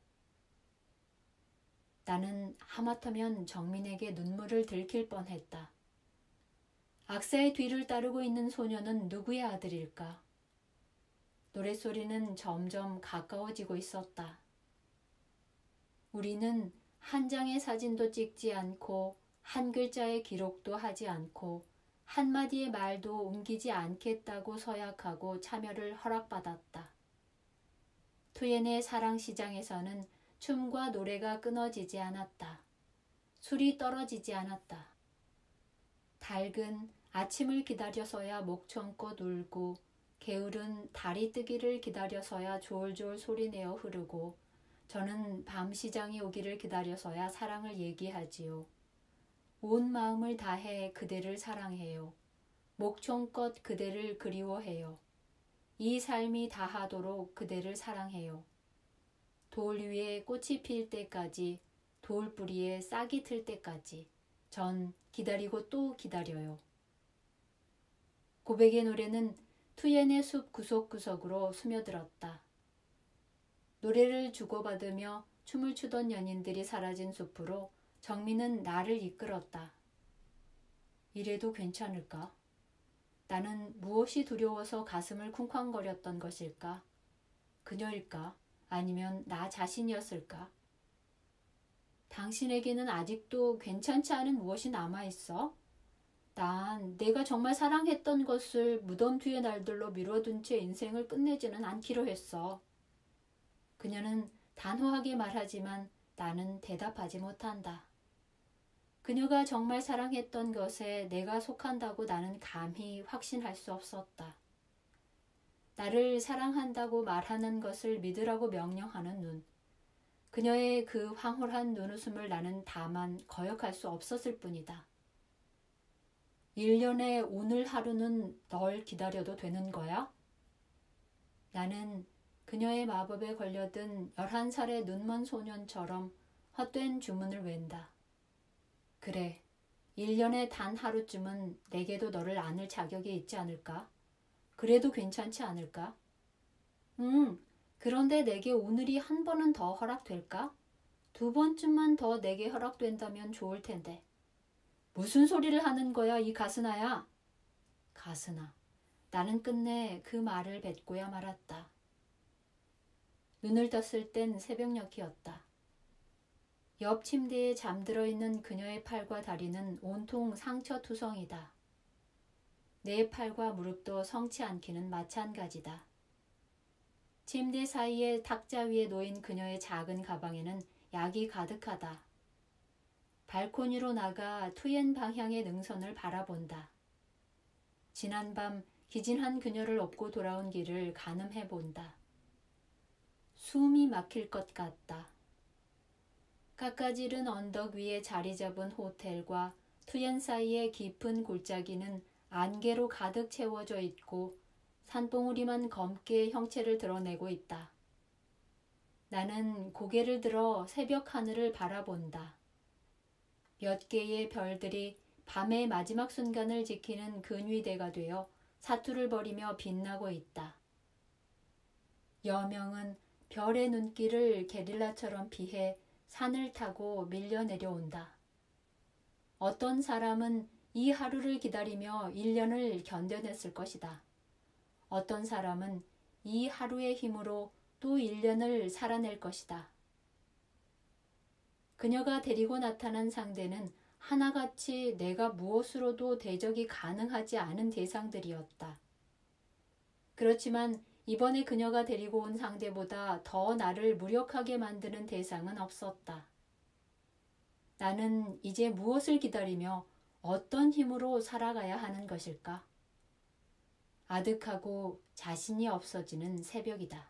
나는 하마터면 정민에게 눈물을 들킬 뻔했다. 악사의 뒤를 따르고 있는 소녀는 누구의 아들일까? 노랫소리는 점점 가까워지고 있었다. 우리는 한 장의 사진도 찍지 않고 한 글자의 기록도 하지 않고 한마디의 말도 옮기지 않겠다고 서약하고 참여를 허락받았다. 투엔의 사랑시장에서는 춤과 노래가 끊어지지 않았다. 술이 떨어지지 않았다. 닭은 아침을 기다려서야 목청껏 울고 개울은 달이 뜨기를 기다려서야 졸졸 소리내어 흐르고 저는 밤시장이 오기를 기다려서야 사랑을 얘기하지요. 온 마음을 다해 그대를 사랑해요. 목청껏 그대를 그리워해요. 이 삶이 다하도록 그대를 사랑해요. 돌 위에 꽃이 필 때까지, 돌뿌리에 싹이 틀 때까지 전 기다리고 또 기다려요. 고백의 노래는 투엔의 숲 구석구석으로 스며들었다. 노래를 주고받으며 춤을 추던 연인들이 사라진 숲으로 정민은 나를 이끌었다. 이래도 괜찮을까? 나는 무엇이 두려워서 가슴을 쿵쾅거렸던 것일까? 그녀일까? 아니면 나 자신이었을까? 당신에게는 아직도 괜찮지 않은 무엇이 남아있어? 난 내가 정말 사랑했던 것을 무덤 뒤의 날들로 미뤄둔 채 인생을 끝내지는 않기로 했어. 그녀는 단호하게 말하지만 나는 대답하지 못한다. 그녀가 정말 사랑했던 것에 내가 속한다고 나는 감히 확신할 수 없었다. 나를 사랑한다고 말하는 것을 믿으라고 명령하는 눈. 그녀의 그 황홀한 눈웃음을 나는 다만 거역할 수 없었을 뿐이다. 1년에 오늘 하루는 널 기다려도 되는 거야? 나는 그녀의 마법에 걸려든 11살의 눈먼 소년처럼 헛된 주문을 웬다. 그래, 1년에 단 하루쯤은 내게도 너를 안을 자격이 있지 않을까? 그래도 괜찮지 않을까? 그런데 내게 오늘이 한 번은 더 허락될까? 2번쯤만 더 내게 허락된다면 좋을 텐데. 무슨 소리를 하는 거야, 이 가스나야? 가스나. 나는 끝내 그 말을 뱉고야 말았다. 눈을 떴을 땐 새벽녘이었다. 옆 침대에 잠들어 있는 그녀의 팔과 다리는 온통 상처투성이다. 내 팔과 무릎도 성치 않기는 마찬가지다. 침대 사이에 탁자 위에 놓인 그녀의 작은 가방에는 약이 가득하다. 발코니로 나가 투엔 방향의 능선을 바라본다. 지난밤 기진한 그녀를 업고 돌아온 길을 가늠해본다. 숨이 막힐 것 같다. 깎아지른 언덕 위에 자리 잡은 호텔과 투엔 사이의 깊은 골짜기는 안개로 가득 채워져 있고 산봉우리만 검게 형체를 드러내고 있다. 나는 고개를 들어 새벽 하늘을 바라본다. 몇 개의 별들이 밤의 마지막 순간을 지키는 근위대가 되어 사투를 벌이며 빛나고 있다. 여명은 별의 눈길을 게릴라처럼 피해 산을 타고 밀려 내려온다. 어떤 사람은 이 하루를 기다리며 1년을 견뎌냈을 것이다. 어떤 사람은 이 하루의 힘으로 또 1년을 살아낼 것이다. 그녀가 데리고 나타난 상대는 하나같이 내가 무엇으로도 대적이 가능하지 않은 대상들이었다. 그렇지만 이번에 그녀가 데리고 온 상대보다 더 나를 무력하게 만드는 대상은 없었다. 나는 이제 무엇을 기다리며 어떤 힘으로 살아가야 하는 것일까? 아득하고 자신이 없어지는 새벽이다.